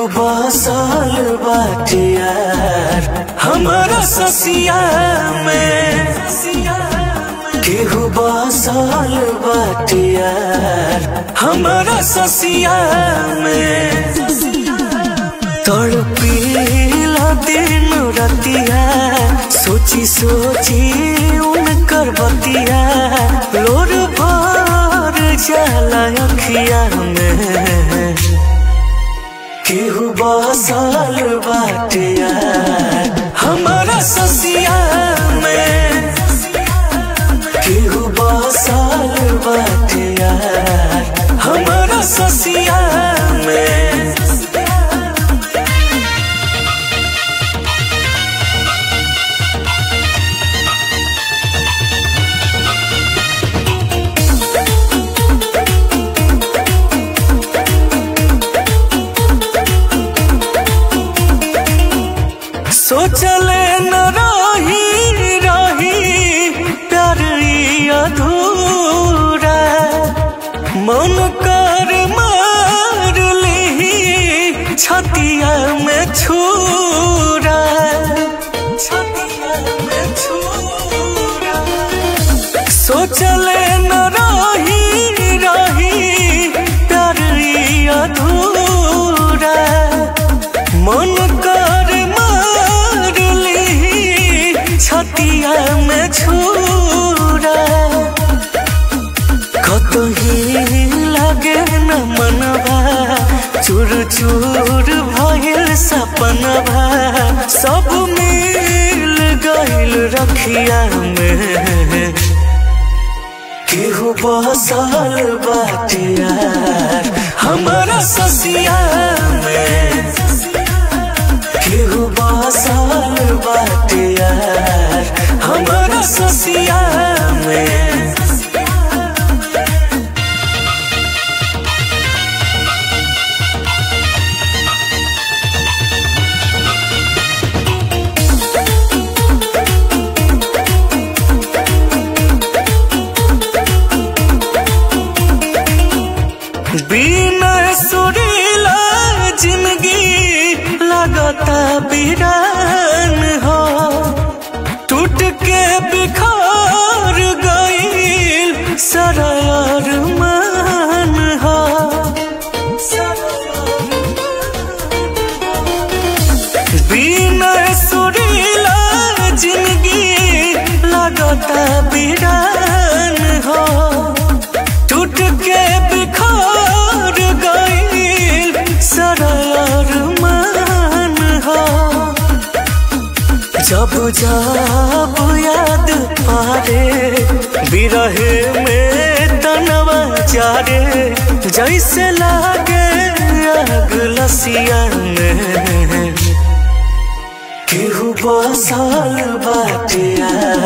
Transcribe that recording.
केहू बसल बाटे यार हमारा ससिया में, केहू बसल बाटे यार हमारा ससिया में। तड़पीला दिन रतिया सोची सोची उनकर बतिया, लोर भर जाला अखिया में। केहू बसल बाटे यार हमारा ससिया में, केहू बसल बाटे यार हमारा ससिया में। सोचले न रही प्यार अधूरा, मन कर मार ली छतिया में छुरा, छतिया में छुरा। सोचले न रही प्यार अधूरा, मन कर छतिया में छुरा। कतही लगे न मनवा, चूर चूर भइल सपनवा, सब मिल गइल रखिया में। केहू बसल बाटे यार हमारा ससिया में, केहू बसल बाटे यार हमारा ससिया में। बिना सुरीला जिंदगी लगता वीरान हो, टूट के बिखर गईल सारा अरमान हो। बिना सुरीला जिंदगी लगता वीरान हो, टूट के बिखर गईल सारा अरमान हो। जब जब याद पारे बिरहे में तनवा जारे, जैसे लागे आग लसिया में। केहू बसल बाटे यार